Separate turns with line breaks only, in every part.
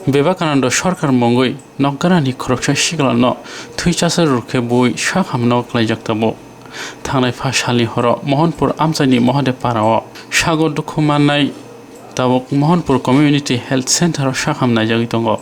Bebakanando Sharkar Mongoi, Noggarani Khoroksa Sikla no Thuichasar Rukhe Bui Shakhamno Klaijaktabo. Thangnai Phashali Horo Mahonpur Amsani Mohade Parao Shago Dukumanai Tabok Mahonpur Community Health Center Shakhamnai Jagitongo.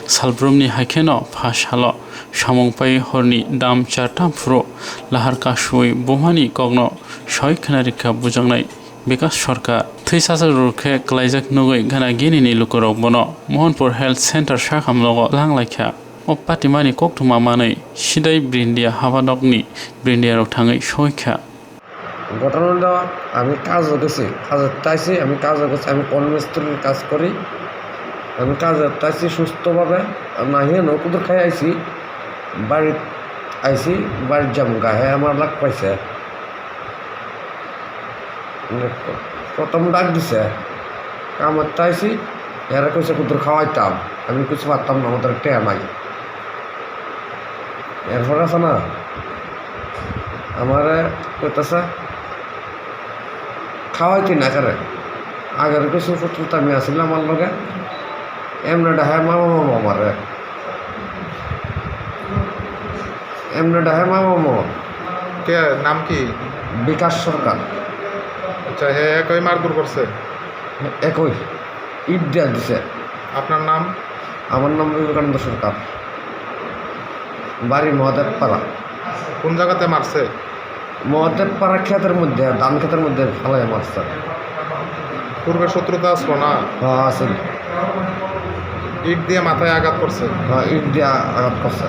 Salbrumni Haikeno Phashalo Shamongpai Horni Dam Chartam Fro Lahar Kashui Bumani Kogno Shoi Kanarika Bujangnai Bekas Sharkar Thuisasar Rukhe Klaijak Nogoi Gana Ginini Lukorok Bono Mahonpur Health Center Shakhamnogo Langlaikha O Patimani Koktuma Manai Shidai Brindia Havadogni Brindia Rotangai Shoika
ঘটনাটা আমি কাজও গেছি কাজের তাইছি আমি কাজও গেছি আমি কর্মস্থলীর কাজ করি আমি কাজের তাইছি সুস্থভাবে না হে নকুদর খাই আইছি বাড়ি আইছি বাড়ির যাম গায়ে আমার লাগ পাইছে প্রথম ডাক দিছে কামার তাইছি এরা কইছে কুদুর খাওয়াইতাম আমি কিছু পারতাম না আমাদের টেয়া নাই এরপর আছে না আমার কইতাছে খাওয়াইতি না করে আগের কিছু পুত্রতা আমি আসলাম আমার লগে এমনি ডাহে মামা মামা আমারে এমনি ডাহে মামা মামা
কে নাম কি
বিকাশ সরকার
আচ্ছা হে একই মারধর করছে
একই ইট দেওয়া দিছে
আপনার নাম
আমার নাম বিবেকানন্দ সরকার বাড়ি মহাদেবপাড়া
কোন জায়গাতে মারছে
মহাদেবপাড়া ক্ষেতের মধ্যে ধান ক্ষেতের মধ্যে ফেলাই মারছে
পূর্বে শত্রুতা আসলো না
আছে
ইট দিয়ে মাথায় আঘাত করছে
ইট দিয়ে আঘাত করছে